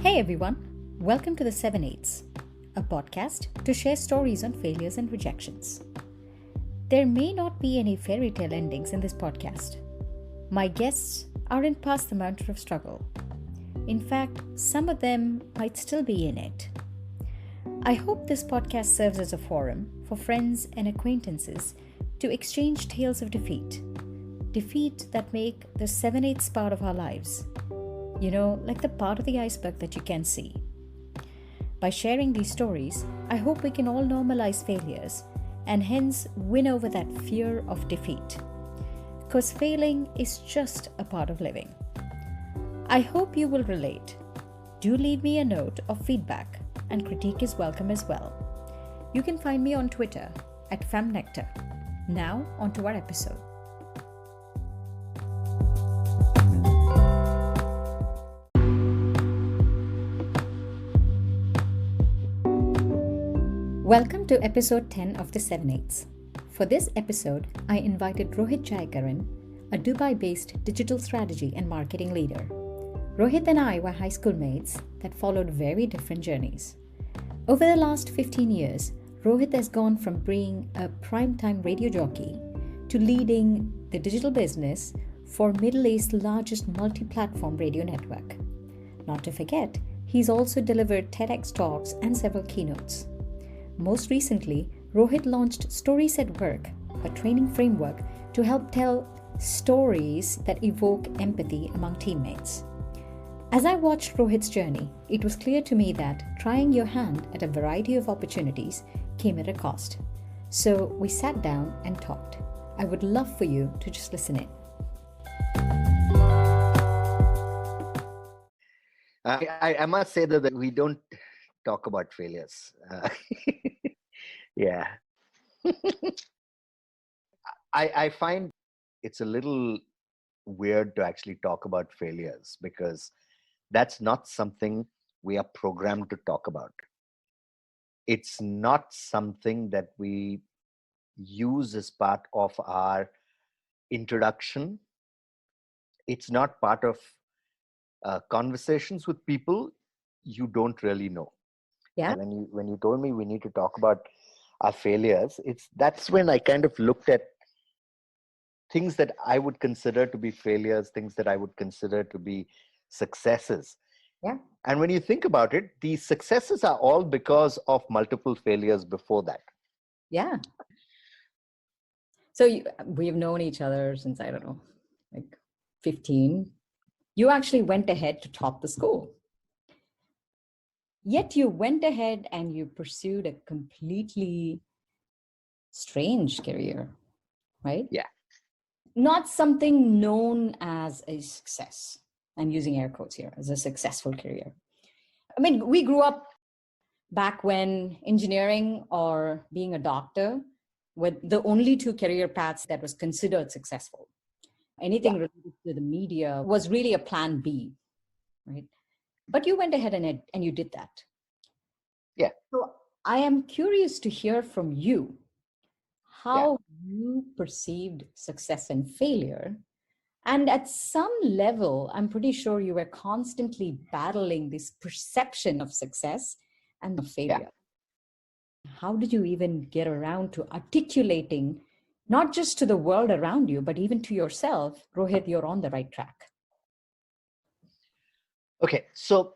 Hey everyone, welcome to TheSevenEighths, a podcast to share stories on failures and rejections. There may not be any fairy tale endings in this podcast. My guests aren't past the mountain of struggle. In fact, some of them might still be in it. I hope this podcast serves as a forum for friends and acquaintances to exchange tales of defeat that make the 7/8ths part of our lives. You know, like the part of the iceberg that you can see. By sharing these stories, I hope we can all normalize failures and hence win over that fear of defeat. Because failing is just a part of living. I hope you will relate. Do leave me a note of feedback, and critique is welcome as well. You can find me on Twitter at FemNectar. Now, on to our episode. Welcome to episode 10 of TheSevenEighths. For this episode, I invited Rohit Jayakaran, a Dubai-based digital strategy and marketing leader. Rohit and I were high school mates that followed very different journeys. Over the last 15 years, Rohit has gone from being a primetime radio jockey to leading the digital business for Middle East's largest multi-platform radio network. Not to forget, he's also delivered TEDx talks and several keynotes. Most recently, Rohit launched Stories at Work, a training framework to help tell stories that evoke empathy among teammates. As I watched Rohit's journey, it was clear to me that trying your hand at a variety of opportunities came at a cost. So we sat down and talked. I would love for you to just listen in. I must say that we don't talk about failures. Yeah. I find it's a little weird to actually talk about failures because that's not something we are programmed to talk about. It's not something that we use as part of our introduction. It's not part of conversations with people you don't really know. Yeah. And when you told me we need to talk about our failures, that's when I kind of looked at things that I would consider to be failures, things that I would consider to be successes. Yeah. And when you think about it, the successes are all because of multiple failures before that. Yeah. So we've known each other since, I don't know, like 15. You actually went ahead to top the school. Yet you went ahead and you pursued a completely strange career, right? Yeah. Not something known as a success. I'm using air quotes here, as a successful career. I mean, we grew up back when engineering or being a doctor were the only two career paths that was considered successful. Anything related to the media was really a plan B, right? But you went ahead and you did that. Yeah. So I am curious to hear from you how you perceived success and failure. And at some level, I'm pretty sure you were constantly battling this perception of success and of failure. Yeah. How did you even get around to articulating, not just to the world around you, but even to yourself, Rohit, you're on the right track? Okay, so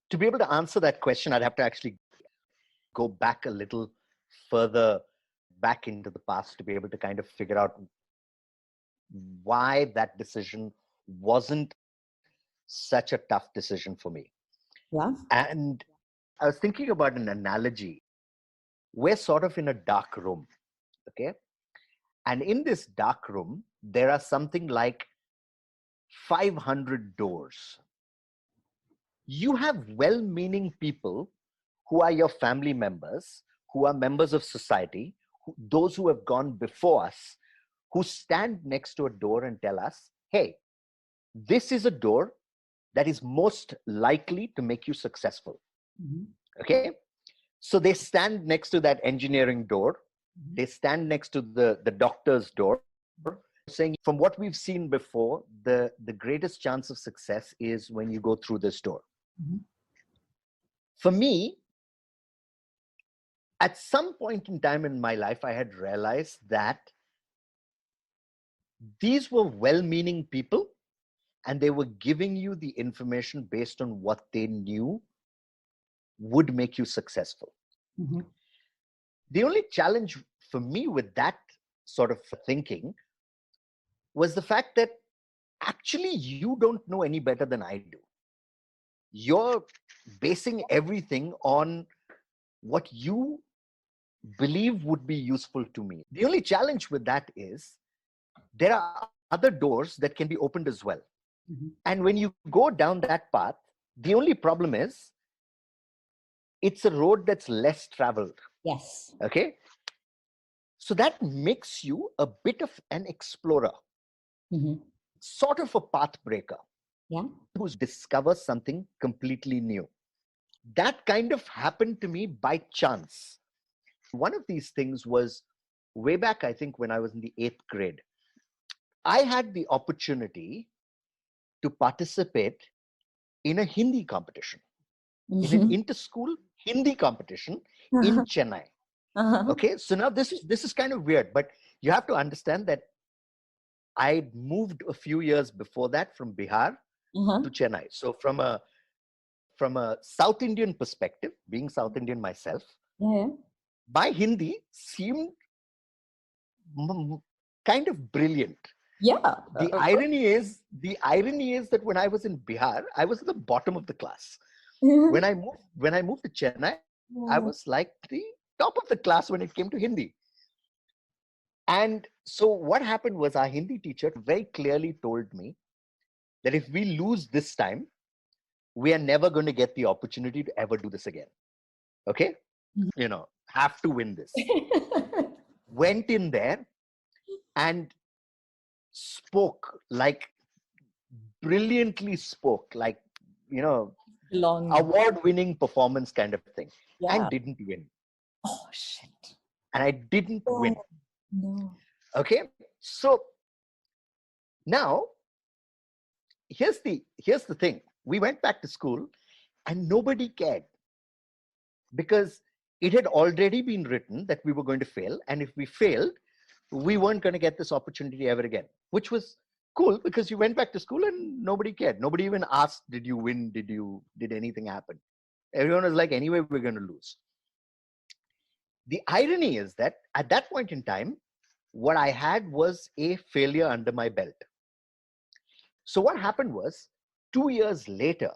to be able to answer that question, I'd have to actually go back a little further back into the past to be able to kind of figure out why that decision wasn't such a tough decision for me. Yeah. And I was thinking about an analogy. We're sort of in a dark room, okay? And in this dark room, there are something like 500 doors. You have well-meaning people who are your family members, who are members of society, those who have gone before us, who stand next to a door and tell us, hey, this is a door that is most likely to make you successful. Mm-hmm. Okay? So they stand next to that engineering door. Mm-hmm. They stand next to the doctor's door, saying, from what we've seen before, the greatest chance of success is when you go through this door. Mm-hmm. For me, at some point in time in my life, I had realized that these were well-meaning people and they were giving you the information based on what they knew would make you successful. Mm-hmm. The only challenge for me with that sort of thinking was the fact that actually you don't know any better than I do. You're basing everything on what you believe would be useful to me. The only challenge with that is there are other doors that can be opened as well. Mm-hmm. And when you go down that path, the only problem is it's a road that's less traveled. Yes. Okay. So that makes you a bit of an explorer, Mm-hmm. sort of a path breaker. Yeah. Who discovers something completely new. That kind of happened to me by chance. One of these things was way back, I think, when I was in the 8th grade. I had the opportunity to participate in a Hindi competition, in an inter-school Hindi competition in Chennai. Uh-huh. Okay, so now this is kind of weird, but you have to understand that I moved a few years before that from Bihar Uh-huh. to Chennai. So from a South Indian perspective, being South Indian myself, Yeah. my Hindi seemed kind of brilliant. Yeah. The irony is that when I was in Bihar, I was at the bottom of the class. When I moved to Chennai, I was like the top of the class when it came to Hindi. And so what happened was our Hindi teacher very clearly told me that if we lose this time, we are never going to get the opportunity to ever do this again. Okay? Mm-hmm. Have to win this. Went in there and brilliantly spoke, Long. award-winning performance kind of thing, Yeah. and didn't win. Oh, shit. And I didn't win. No. Okay? So now, here's the thing. We went back to school and nobody cared because it had already been written that we were going to fail. And if we failed, we weren't going to get this opportunity ever again, which was cool because you went back to school and nobody cared. Nobody even asked, did you win? Did anything happen? Everyone was like, anyway, we're going to lose. The irony is that at that point in time, what I had was a failure under my belt. So what happened was 2 years later,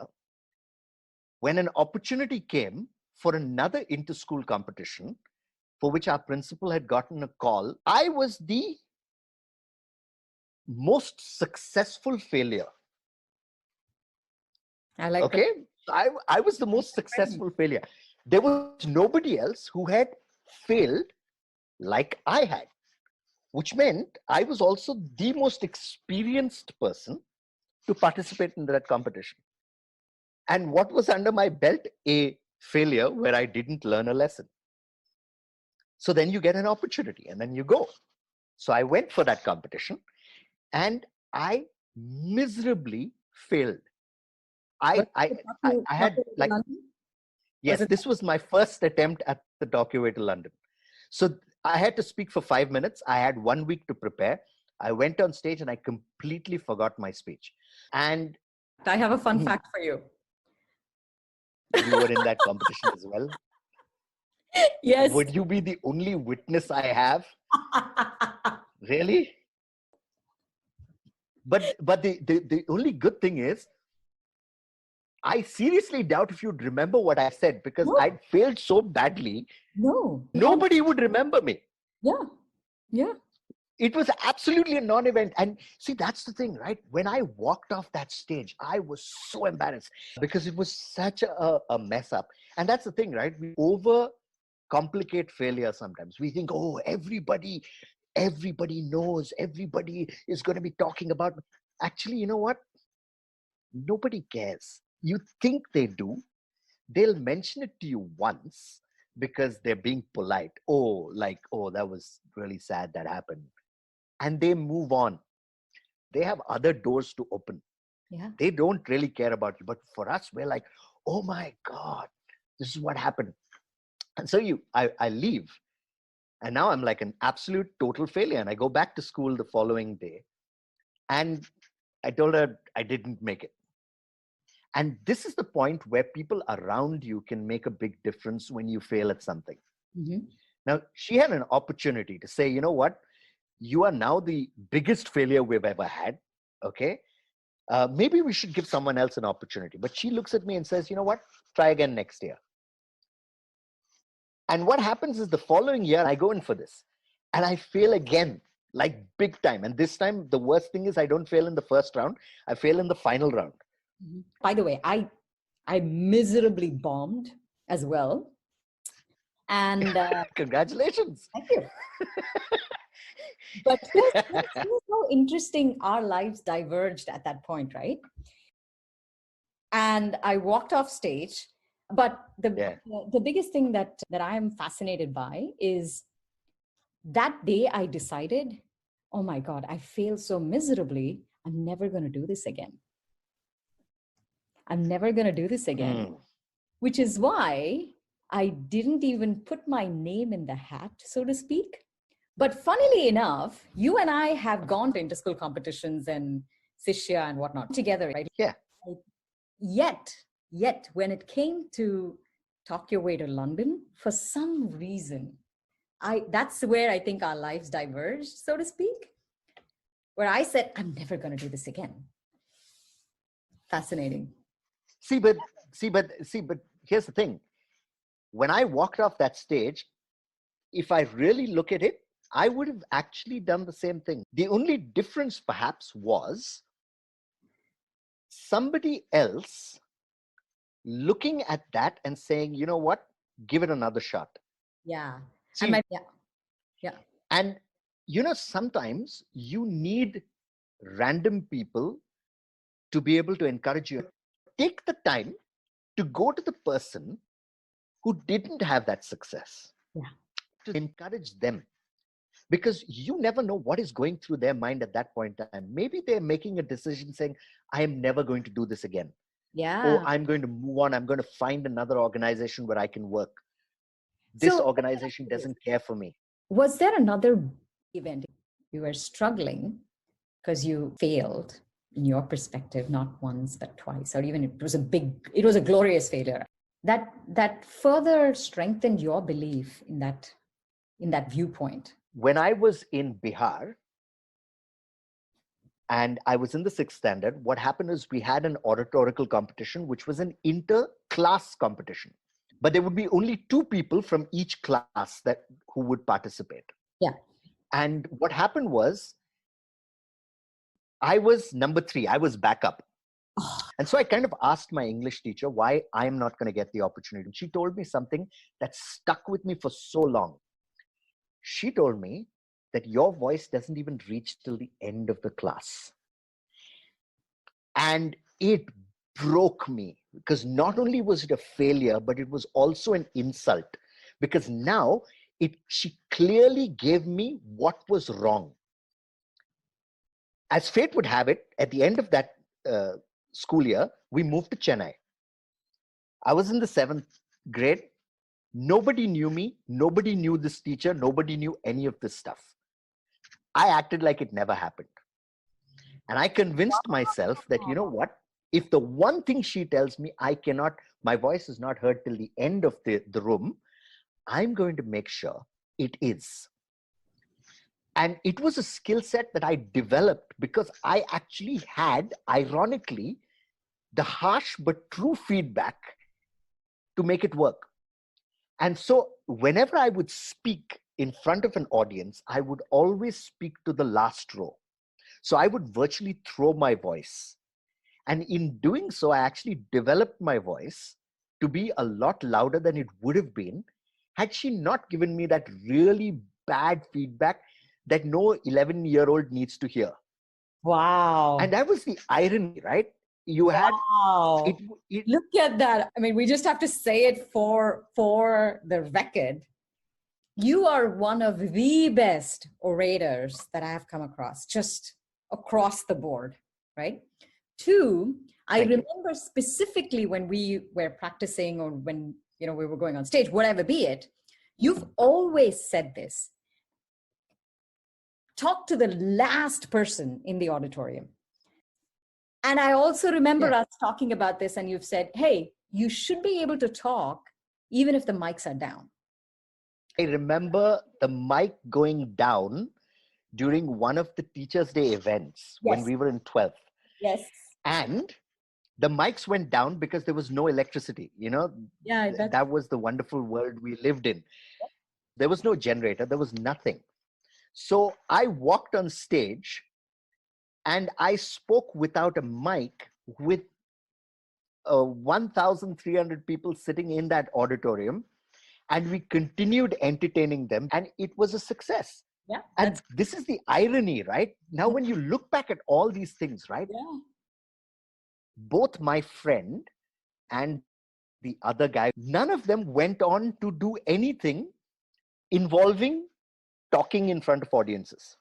when an opportunity came for another inter-school competition, for which our principal had gotten a call, I was the most successful failure. I like okay I was the most successful failure. There was nobody else who had failed like I had, which meant I was also the most experienced person to participate in that competition. And what was under my belt? A failure where I didn't learn a lesson. So then you get an opportunity and then you go. So I went for that competition and I miserably failed. I had like, yes, this was my first attempt at the Talk Your Way to London. So I had to speak for 5 minutes. I had 1 week to prepare. I went on stage and I completely forgot my speech. And I have a fun fact for you. You were in that competition as well? Yes. Would you be the only witness I have? Really? But the only good thing is, I seriously doubt if you'd remember what I said because I failed so badly. No. Nobody would remember me. Yeah. Yeah. It was absolutely a non-event. And see, that's the thing, right? When I walked off that stage, I was so embarrassed because it was such a mess up. And that's the thing, right? We overcomplicate failure sometimes. We think, oh, everybody knows, everybody is going to be talking about. Actually, you know what? Nobody cares. You think they do. They'll mention it to you once because they're being polite. Oh, that was really sad that happened. And they move on. They have other doors to open. Yeah. They don't really care about you. But for us, we're like, oh my God, This is what happened. And so I leave. And now I'm like an absolute total failure. And I go back to school the following day. And I told her I didn't make it. And this is the point where people around you can make a big difference when you fail at something. Mm-hmm. Now, she had an opportunity to say, you know what? You are now the biggest failure we've ever had. Okay. Maybe we should give someone else an opportunity. But she looks at me and says, you know what? Try again next year. And what happens is the following year, I go in for this and I fail again, like big time. And this time, the worst thing is I don't fail in the first round. I fail in the final round. Mm-hmm. By the way, I miserably bombed as well. And congratulations. Thank you. But here's how interesting our lives diverged at that point, right? And I walked off stage. But the biggest thing that I am fascinated by is that day I decided, oh my God, I failed so miserably. I'm never going to do this again. I'm never going to do this again. Which is why I didn't even put my name in the hat, so to speak. But funnily enough, you and I have gone to inter-school competitions and Sishya and whatnot together, right? Yeah. Yet, when it came to talk your way to London, for some reason, that's where I think our lives diverged, so to speak, where I said, I'm never going to do this again. Fascinating. See, but here's the thing. When I walked off that stage, if I really look at it, I would have actually done the same thing. The only difference perhaps was somebody else looking at that and saying, you know what, give it another shot. Yeah. See, yeah. And, sometimes you need random people to be able to encourage you. Take the time to go to the person who didn't have that success, to encourage them. Because you never know what is going through their mind at that point in time. Maybe they're making a decision saying, I am never going to do this again. Yeah. Or I'm going to move on. I'm going to find another organization where I can work. This organization doesn't care for me. Was there another event you were struggling because you failed in your perspective, not once, but twice, or even it was a glorious failure that further strengthened your belief in that viewpoint? When I was in Bihar and I was in the 6th standard, what happened is we had an oratorical competition, which was an inter-class competition. But there would be only 2 people from each class who would participate. Yeah. And what happened was, I was number 3. I was backup. And so I kind of asked my English teacher why I'm not going to get the opportunity. She told me something that stuck with me for so long. She told me that your voice doesn't even reach till the end of the class. And it broke me, because not only was it a failure, but it was also an insult, because now she clearly gave me what was wrong. As fate would have it, at the end of that school year, we moved to Chennai. I was in the 7th grade. Nobody knew me. Nobody knew this teacher. Nobody knew any of this stuff. I acted like it never happened. And I convinced myself that, you know what, if the one thing she tells me my voice is not heard till the end of the room, I'm going to make sure it is. And it was a skill set that I developed because I actually had, ironically, the harsh but true feedback to make it work. And so whenever I would speak in front of an audience, I would always speak to the last row. So I would virtually throw my voice. And in doing so, I actually developed my voice to be a lot louder than it would have been had she not given me that really bad feedback that no 11-year-old needs to hear. Wow. And that was the irony, right? You had... Wow. Look at that. I mean, we just have to say it for the record. You are one of the best orators that I have come across, just across the board, right? 2, I remember specifically when we were practicing, or when we were going on stage, whatever be it, you've always said this. Talk to the last person in the auditorium. And I also remember us talking about this, and you've said, hey, you should be able to talk even if the mics are down. I remember the mic going down during one of the Teachers' Day events when we were in 12th. Yes. And the mics went down because there was no electricity. That was the wonderful world we lived in. There was no generator. There was nothing. So I walked on stage and I spoke without a mic with 1,300 people sitting in that auditorium. And we continued entertaining them. And it was a success. Yeah. And this is the irony, right? Now, when you look back at all these things, right? Yeah. Both my friend and the other guy, none of them went on to do anything involving talking in front of audiences.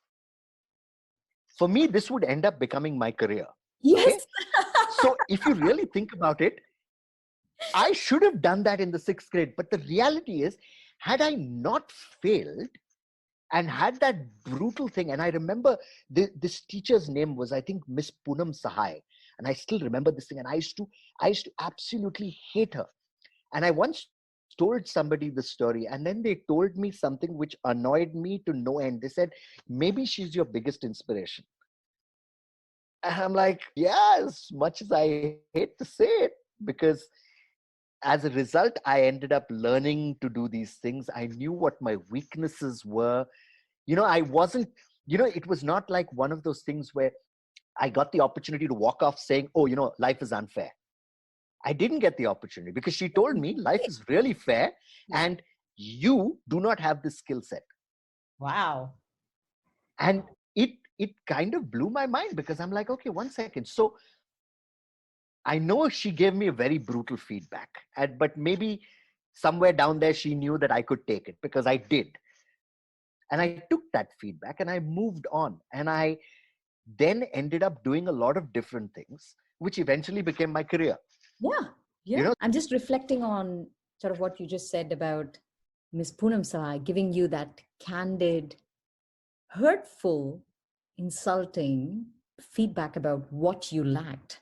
For me, this would end up becoming my career. Yes. Okay? So if you really think about it, I should have done that in the 6th grade. But the reality is, had I not failed and had that brutal thing, and I remember this teacher's name was, I think, Miss Poonam Sahai. And I still remember this thing. And I used to absolutely hate her. And I once told somebody the story, and then they told me something which annoyed me to no end. They said, maybe she's your biggest inspiration. And I'm like, yeah, as much as I hate to say it, because as a result, I ended up learning to do these things. I knew what my weaknesses were. I wasn't, it was not like one of those things where I got the opportunity to walk off saying, oh, life is unfair. I didn't get the opportunity because she told me life is really fair and you do not have the skill set. Wow. And it kind of blew my mind because I'm like, okay, one second. So I know she gave me a very brutal feedback, but maybe somewhere down there, she knew that I could take it because I did. And I took that feedback and I moved on. And I then ended up doing a lot of different things, which eventually became my career. Yeah. I'm just reflecting on sort of what you just said about Miss Poonam Sahai giving you that candid, hurtful, insulting feedback about what you lacked.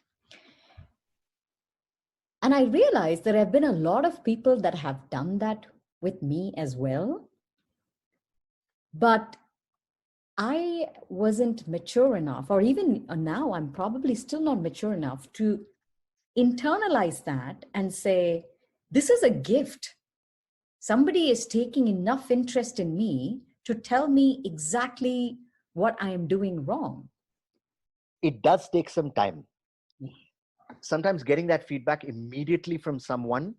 And I realized there have been a lot of people that have done that with me as well. But I wasn't mature enough, or even now, I'm probably still not mature enough to internalize that and say, this is a gift. Somebody is taking enough interest in me to tell me exactly what I am doing wrong. It does take some time. Sometimes getting that feedback immediately from someone,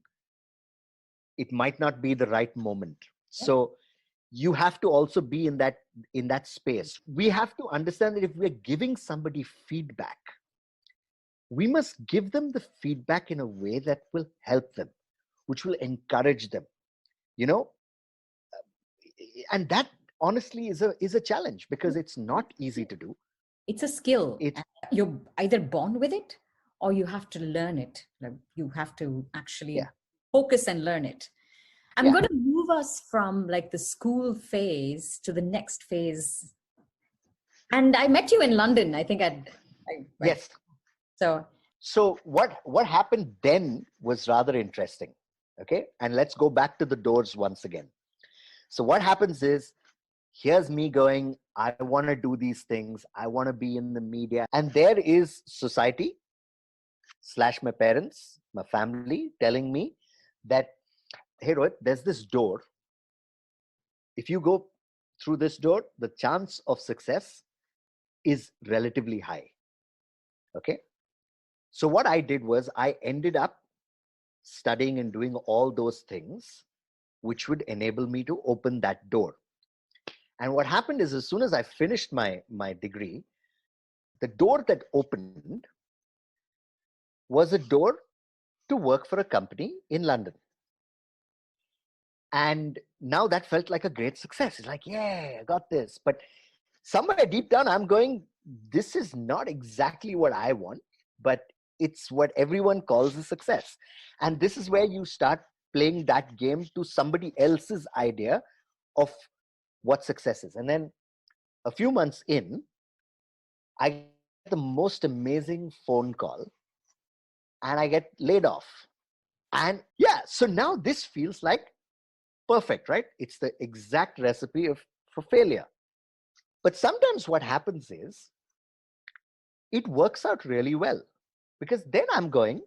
it might not be the right moment. So you have to also be in that space. We have to understand that if we're giving somebody feedback, we must give them the feedback in a way that will help them, which will encourage them, and that honestly is a challenge because it's not easy to do. It's a skill. You're either born with it or you have to learn it. You have to actually focus and learn it. I'm going to move us from like the school phase to the next phase. And I met you in London, I think. Yes. So what happened then was rather interesting. Okay. And let's go back to the doors once again. So what happens is, here's me going, I want to do these things. I want to be in the media. And there is society / my parents, my family telling me that, hey, Rohit, there's this door. If you go through this door, the chance of success is relatively high. Okay. So what I did was I ended up studying and doing all those things which would enable me to open that door. And what happened is, as soon as I finished my degree, the door that opened was a door to work for a company in London. And now that felt like a great success. It's like, yeah, I got this. But somewhere deep down, I'm going, this is not exactly what I want, but it's what everyone calls a success. And this is where you start playing that game to somebody else's idea of what success is. And then a few months in, I get the most amazing phone call and I get laid off. And yeah, so now this feels like perfect, right? It's the exact recipe for failure. But sometimes what happens is it works out really well, because then I'm going,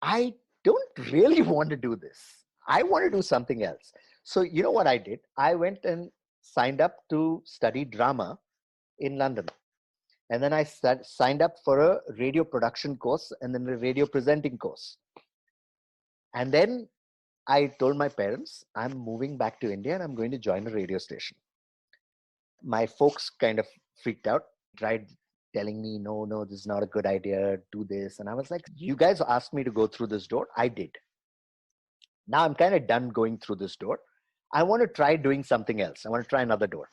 I don't really want to do this. I want to do something else. So you know what I did? I went and signed up to study drama in London. And then I signed up for a radio production course and then a radio presenting course. And then I told my parents, I'm moving back to India and I'm going to join a radio station. My folks kind of freaked out, tried telling me, no, this is not a good idea, do this. And I was like, you guys asked me to go through this door. I did. Now I'm kind of done going through this door. I want to try doing something else. I want to try another door.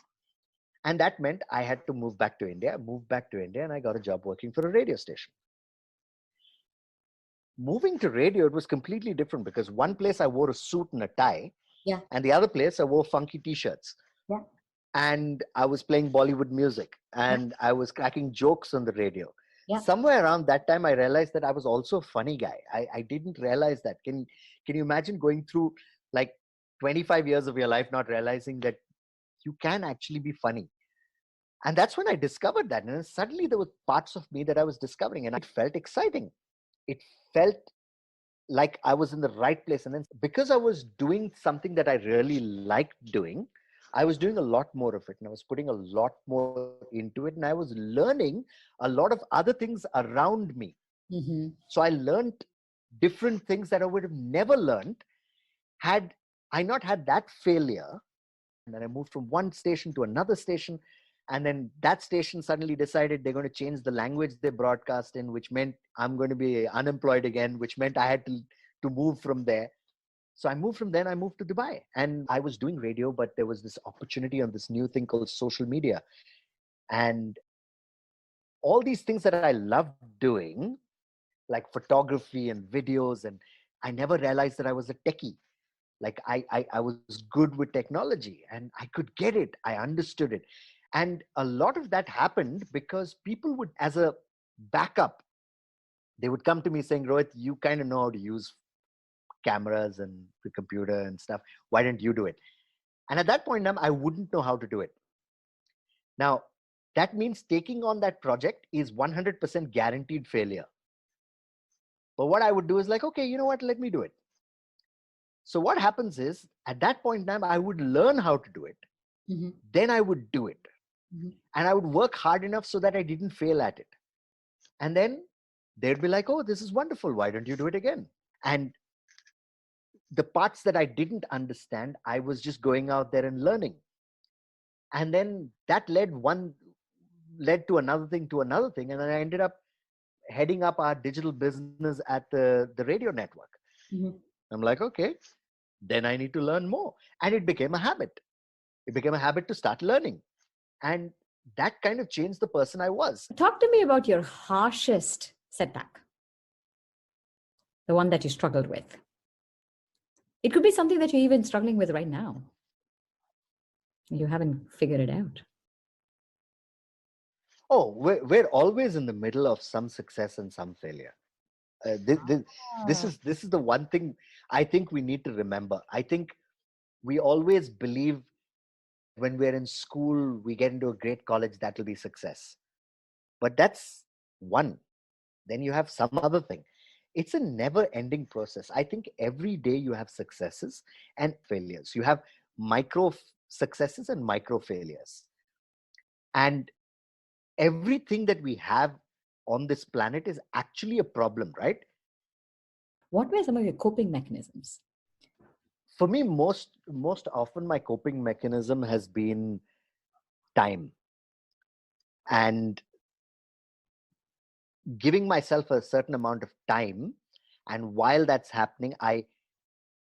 And that meant I had to move back to India. I moved back to India and I got a job working for a radio station. Moving to radio, it was completely different, because one place I wore a suit and a tie. Yeah. And the other place I wore funky t-shirts. Yeah. And I was playing Bollywood music and I was cracking jokes on the radio. Yeah. Somewhere around that time, I realized that I was also a funny guy. I didn't realize that. Can you imagine going through like 25 years of your life not realizing that you can actually be funny? And that's when I discovered that. And then suddenly there were parts of me that I was discovering, and it felt exciting. It felt like I was in the right place. And then because I was doing something that I really liked doing, I was doing a lot more of it, and I was putting a lot more into it, and I was learning a lot of other things around me. Mm-hmm. So I learned different things that I would have never learned had I not had that failure. And then I moved from one station to another station, and then that station suddenly decided they're going to change the language they broadcast in, which meant I'm going to be unemployed again, which meant I had to move from there. So I moved from there and I moved to Dubai, and I was doing radio, but there was this opportunity on this new thing called social media. And all these things that I loved doing, like photography and videos, and I never realized that I was a techie. Like I was good with technology and I could get it. I understood it. And a lot of that happened because people would, as a backup, they would come to me saying, Rohit, you kind of know how to use cameras and the computer and stuff. Why don't you do it? And at that point in time, I wouldn't know how to do it. Now, that means taking on that project is 100% guaranteed failure. But what I would do is like, okay, you know what? Let me do it. So what happens is, at that point in time, I would learn how to do it. Mm-hmm. Then I would do it. Mm-hmm. And I would work hard enough so that I didn't fail at it. And then they'd be like, oh, this is wonderful. Why don't you do it again? And the parts that I didn't understand, I was just going out there and learning. And then that led to another thing, and then I ended up heading up our digital business at the radio network. Mm-hmm. I'm like, okay, then I need to learn more. And it became a habit. It became a habit to start learning. And that kind of changed the person I was. Talk to me about your harshest setback, the one that you struggled with. It could be something that you're even struggling with right now. You haven't figured it out. Oh, we're always in the middle of some success and some failure. This is the one thing I think we need to remember. I think we always believe when we're in school, we get into a great college, that will be success. But that's one. Then you have some other thing. It's a never-ending process. I think every day you have successes and failures. You have micro successes and micro failures. And everything that we have on this planet is actually a problem, right? What were some of your coping mechanisms? For me, most often my coping mechanism has been time. And giving myself a certain amount of time. And while that's happening, I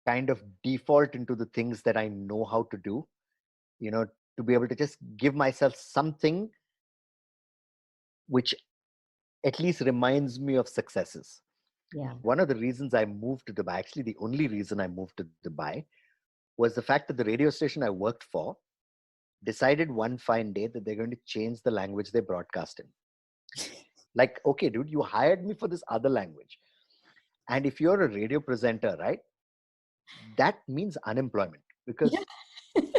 kind of default into the things that I know how to do, to be able to just give myself something which at least reminds me of successes. Yeah. One of the reasons I moved to Dubai, actually the only reason I moved to Dubai, was the fact that the radio station I worked for decided one fine day that they're going to change the language they broadcast in. Like, okay, dude, you hired me for this other language. And if you're a radio presenter, right, that means unemployment, Yeah. because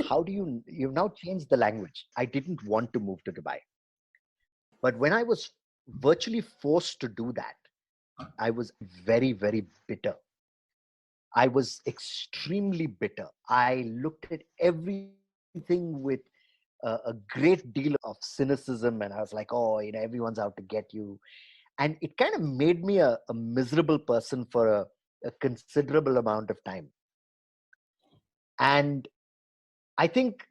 how do you've now changed the language. I didn't want to move to Dubai. But when I was virtually forced to do that, I was very, very bitter. I was extremely bitter. I looked at everything with a great deal of cynicism, and I was like, oh, everyone's out to get you. And it kind of made me a miserable person for a considerable amount of time. And I think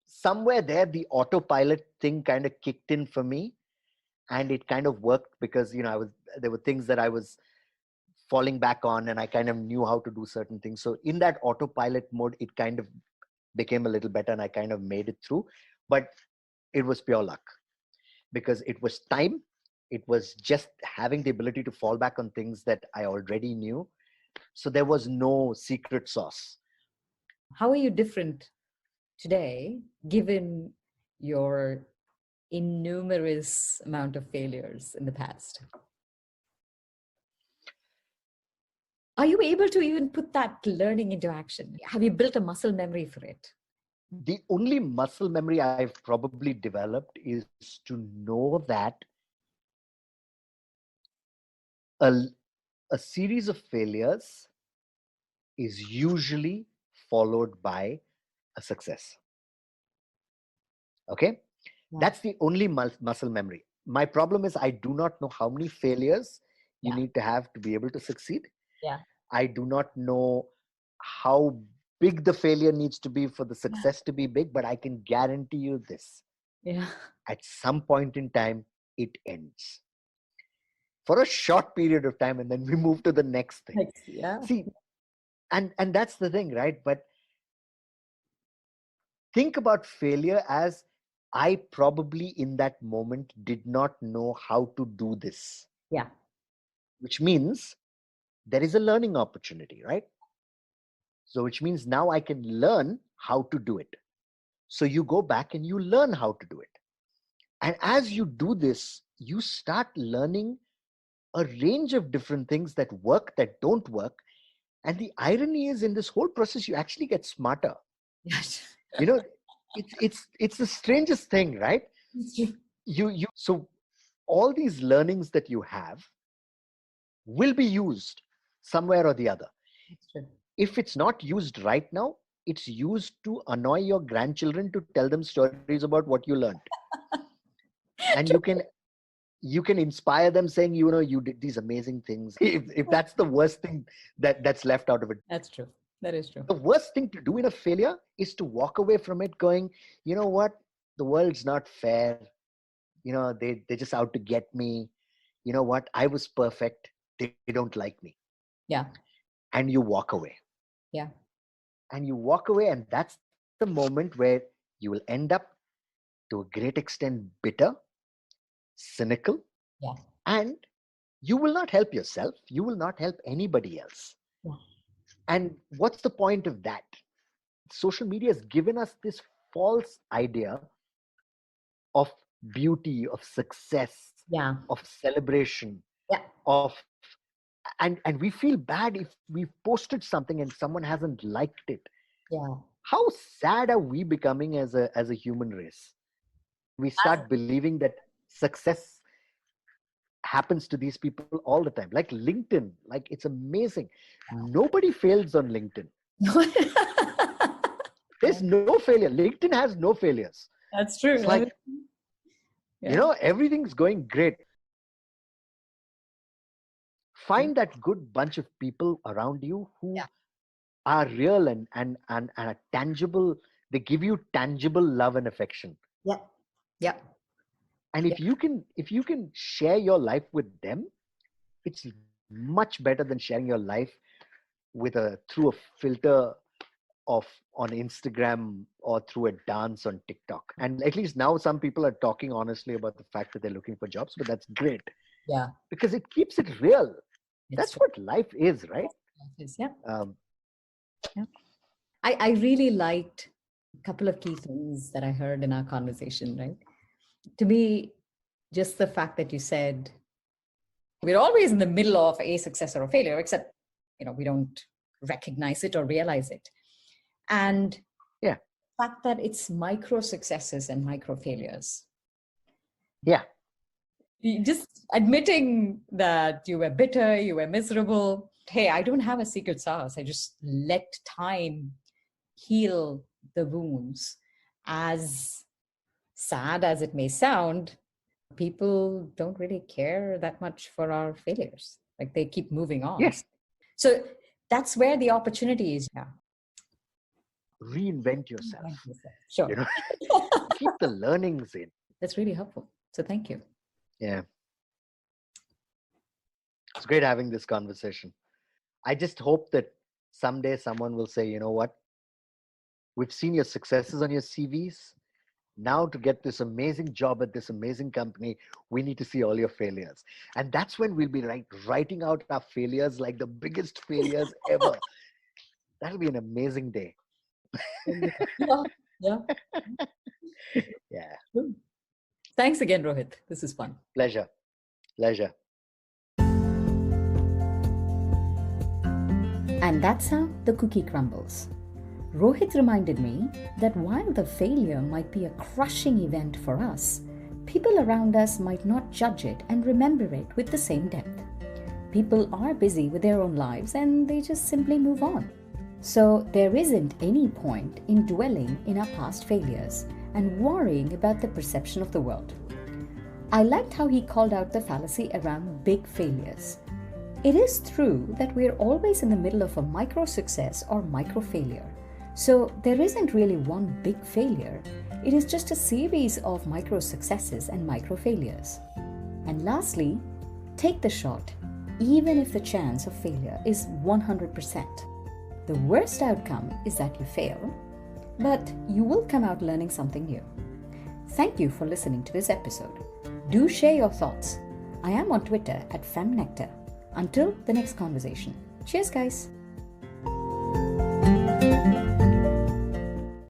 somewhere there, the autopilot thing kind of kicked in for me, and it kind of worked because, there were things that I was falling back on, and I kind of knew how to do certain things. So in that autopilot mode, it kind of became a little better, and I kind of made it through. But it was pure luck, because it was time. It was just having the ability to fall back on things that I already knew. So there was no secret sauce. How are you different today, given your innumerous amount of failures in the past? Are you able to even put that learning into action? Have you built a muscle memory for it? The only muscle memory I've probably developed is to know that a, a series of failures is usually followed by a success. Okay? Yeah. That's the only muscle memory. My problem is I do not know how many failures you need to have to be able to succeed. Yeah. I do not know how big the failure needs to be for the success to be big, but I can guarantee you this. Yeah. At some point in time, it ends. For a short period of time, and then we move to the next thing. Yeah. See, and that's the thing, right? But think about failure as, I probably in that moment did not know how to do this. Yeah. Which means there is a learning opportunity, right? So which means now I can learn how to do it. So you go back and you learn how to do it. And as you do this, you start learning a range of different things that work, that don't work. And the irony is, in this whole process, you actually get smarter. Yes. It's the strangest thing, right? So all these learnings that you have will be used somewhere or the other. If it's not used right now, it's used to annoy your grandchildren, to tell them stories about what you learned. And you can inspire them saying, you did these amazing things. If that's the worst thing that's left out of it. That's true. That is true. The worst thing to do in a failure is to walk away from it going, you know what? The world's not fair. They're just out to get me. You know what? I was perfect. They don't like me. Yeah. And you walk away. Yeah. And you walk away, and that's the moment where you will end up, to a great extent, bitter, cynical, and you will not help yourself. You will not help anybody else. Yeah. And what's the point of that? Social media has given us this false idea of beauty, of success, of celebration, of and we feel bad if we've posted something and someone hasn't liked it. Yeah. How sad are we becoming as a human race? We start believing that success happens to these people all the time. Like LinkedIn, like it's amazing. Nobody fails on LinkedIn. There's no failure. LinkedIn has no failures. That's true. It's like, everything's going great. Find that good bunch of people around you who are real and are tangible. They give you tangible love and affection. Yeah. Yeah. And if you can share your life with them, it's much better than sharing your life through a filter on Instagram or through a dance on TikTok. And at least now some people are talking honestly about the fact that they're looking for jobs, but that's great. Yeah. Because it keeps it real. It's That's true. what life is, right? Yeah. Um, Yeah. I really liked a couple of key things that I heard in our conversation, right? To me, just the fact that you said we're always in the middle of a success or a failure, except, we don't recognize it or realize it. And yeah, the fact that it's micro successes and micro failures. yeah, Just admitting that you were bitter, you were miserable. Hey, I don't have a secret sauce. I just let time heal the wounds. As sad as it may sound, people don't really care that much for our failures. Like, they keep moving on. yeah. So that's where the opportunity is. Yeah. Reinvent yourself. Sure. You know, keep the learnings in. That's really helpful. So thank you. Yeah. It's great having this conversation. I just hope that someday someone will say, you know what? We've seen your successes on your CVs. Now, to get this amazing job at this amazing company, we need to see all your failures. And that's when we'll be writing out our failures like the biggest failures ever. That'll be an amazing day. Yeah. Yeah. Thanks again, Rohit. This is fun. Pleasure. And that's how the cookie crumbles. Rohit reminded me that while the failure might be a crushing event for us, people around us might not judge it and remember it with the same depth. People are busy with their own lives and they just simply move on. So there isn't any point in dwelling in our past failures and worrying about the perception of the world. I liked how he called out the fallacy around big failures. It is true that we're always in the middle of a micro success or micro failure. So there isn't really one big failure. It is just a series of micro successes and micro failures. And lastly, take the shot, even if the chance of failure is 100%. The worst outcome is that you fail, but you will come out learning something new. Thank you for listening to this episode. Do share your thoughts. I am on Twitter @FemNectar. Until the next conversation. Cheers, guys.